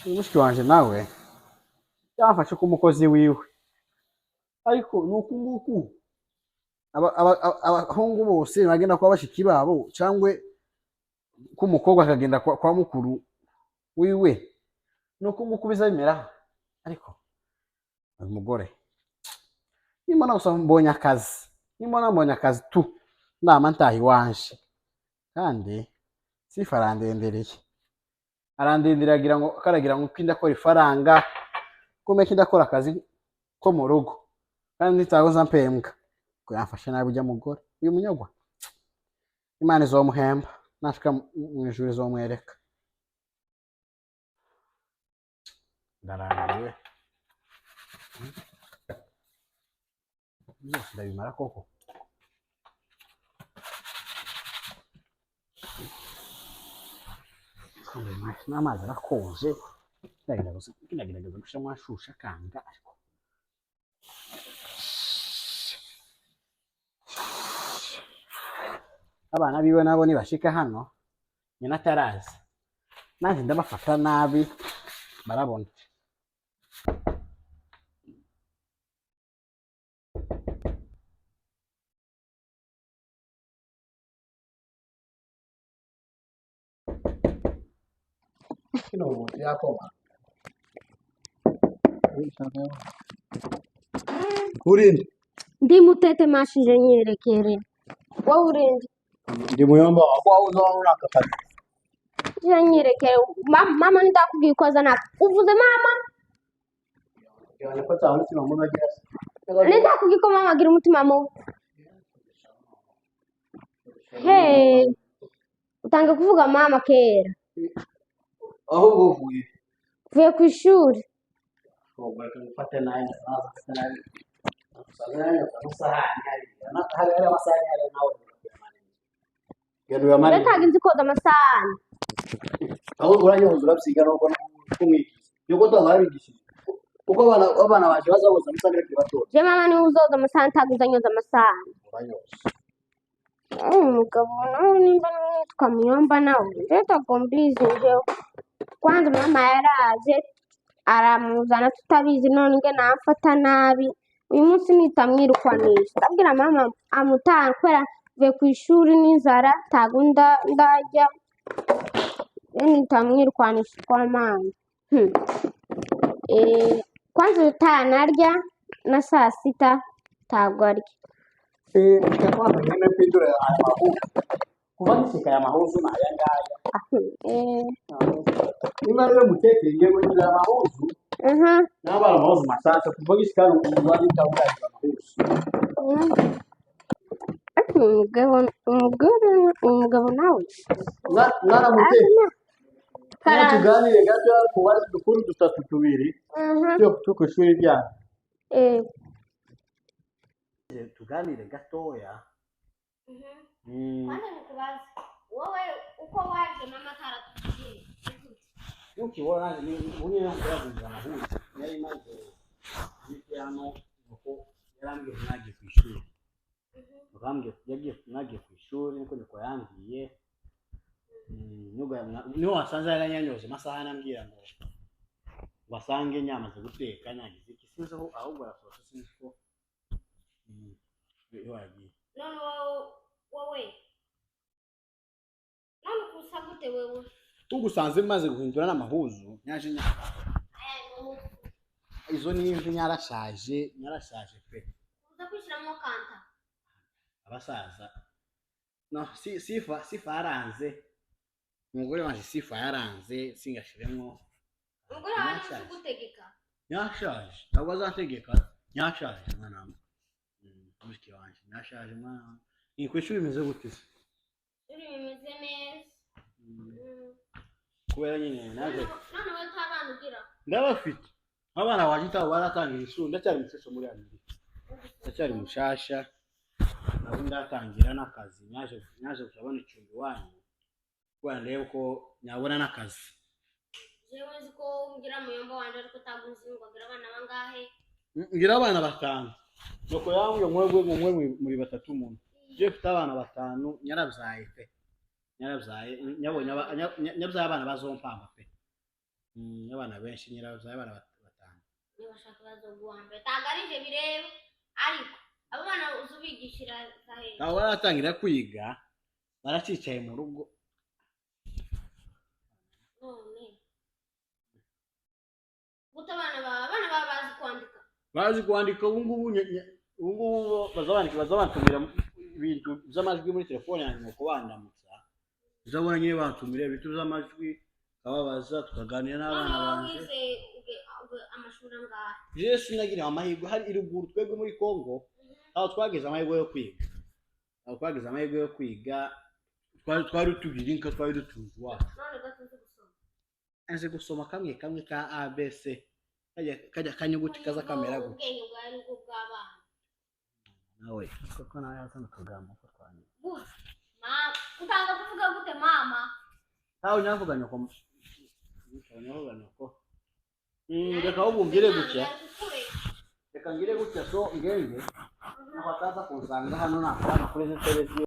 mushiki wanje nawe yamfashe ko umukozi wiwe, ariko nuko nguku abahungu bose bagenda kwa bashiki babo cyangwa ko umukobwa akagenda kwa mukuru wiwe, nuko nguku biza bimera. Ariko uyu mugore nimba gusa mbonye akazi tu nama ntaha iwanje, kandi sifa arandendereye karagira ngo kindakora ifaranga kume kindakora akazi ko mu rugo kandi nitagoza mpembwa ko yamfashe nabi ujya mugore uyu munyagwa. Imana izomuhemba nashika mu ijuru izomwereka. Ndarambiwe byose ndabimara koko. N'amazi arakonje, ndagerageza gushiramo ashusha akanga, ariko abana biwe nabo nibashika hano nyina ataraza nanjye ndabafata nabi barabona. Kino umuntu yakoma kurinde ndi mutete mashije nyerekere wowe urinde ndi muyomba wako uzabona akakazi nyerekere mama ndakubwiye ko azana uvuze mama cyane ko cyane umutima mubi agira se ndakubwiye ko mama agira umutima mubi. Hey, utange kuvuga mama kera aho uvuye ku ishuri ufate nayo ndataga inzi koza amasahani aho uranyoza urabyiga nuko kumwigisha yuko tuzabigishije kuko abana baje bazaboza musangire kibatora. Je mama ni uzoza amasahani ntago nyoza amasahani uranyoza umugabo nawe nimba nitwa Muyomba nawe ndetago mbizi njewe. Kwanza mama yaraje aramuzana tutabizi none nge namfata nabi uyu munsi nitamwirukwanisha ndabwira mama amutanga kwera ve ku ishuri n'inzara ntago ndarya nitamwirukwanisha kwa mama. Kwanza utanarya na saa sita ntago arya. Kwanza nyine pindura aya mahuzu kuva gisika ya mahuzu na aya ngaya niba rero mutekeye ngo ngira amahuzu n'abana mahuzu masasa kuva gisika n'ubundi ndabura amahuzu. Umugabo nawe mwana mutekeye tuganire gato ku bari dukuru dutatu tubiri cyo ku ishuri ryanyu tuganire gatoya. wowe uko waje mama taratubwiye ukibona ni unye kuyazinza amahuzu yari maze hano uko yarambye nagiye ku ishuri yagiye ku ishuri niko yambwiye niho wasanze yaranyanyoje amasaha anambwira ngo wasange nyamaze guteka nagize iki sinzi aho ahubwo arasohoka sinzi ko yagiye. none wowe none kusagute wewe ugusanze maze guhindura n'amahuzu nyaje nyaka izo ni imvi nyarashaje pe uza kwishiramo kanta abasaza no sifa yaranze umugore wanje sifa yaranze singashiremo umugore wanje gutegeka nyashaje ntabwo azantegeka nyashaje mwana mushiki wanje nyashaje mwana ni kwishuri bimeze gute se bimeze neza kubera nyine naje none we tabana ugira ndabafite abana waje tabo baratangira ishuri ndacyari mushasha muri abiri ndacyari mushasha nabo ndatangira n'akazi nyaje kubona icumbi wanyu kwa ndebe ko nyabona n'akazi. jewe nziko ngira Muyomba wanje ariko taguzi ngo agira abana bangahe ngira abana batanu nuko yambye mwe muri batatu umuntu je mfite abana batanu nyarabyaye pe nyabonye nyabyaye abana bazompamba pe abana benshi nyirabuze abana batanu niba bashaka bazoguhambe tagarije bireba ariko abo bana uzubigishira zahe abo baratangira kwiga baracicaye mu rugo none guta abana bazi kwandika ubu ngubu bazabantumira ibintu by'amajwi muri telefone yanjye nuko bandamutsa uzabona nyine bantumira ibintu by'amajwi kababaza tukaganira n'abana banje amashuri ngaha Yesu nagira amahirwe hari iruguru twebwe muri Kongo aho twageze amahirwe yo kwiga twari tugirinka twari dutuzwa none gatuze gusoma anze gusoma kamwe ka ABC kajya kanyuguti kaza kamera gute ubwenge bwari bw'abana nawe koko nawe hasana kagamo ko twanye gute utanga kuvuga gute mama tawo nyavuga nyoko reka ubumbire gutya reka ngire gutya so ngenge nabataza kunsanga hano nakora kuri televiziyo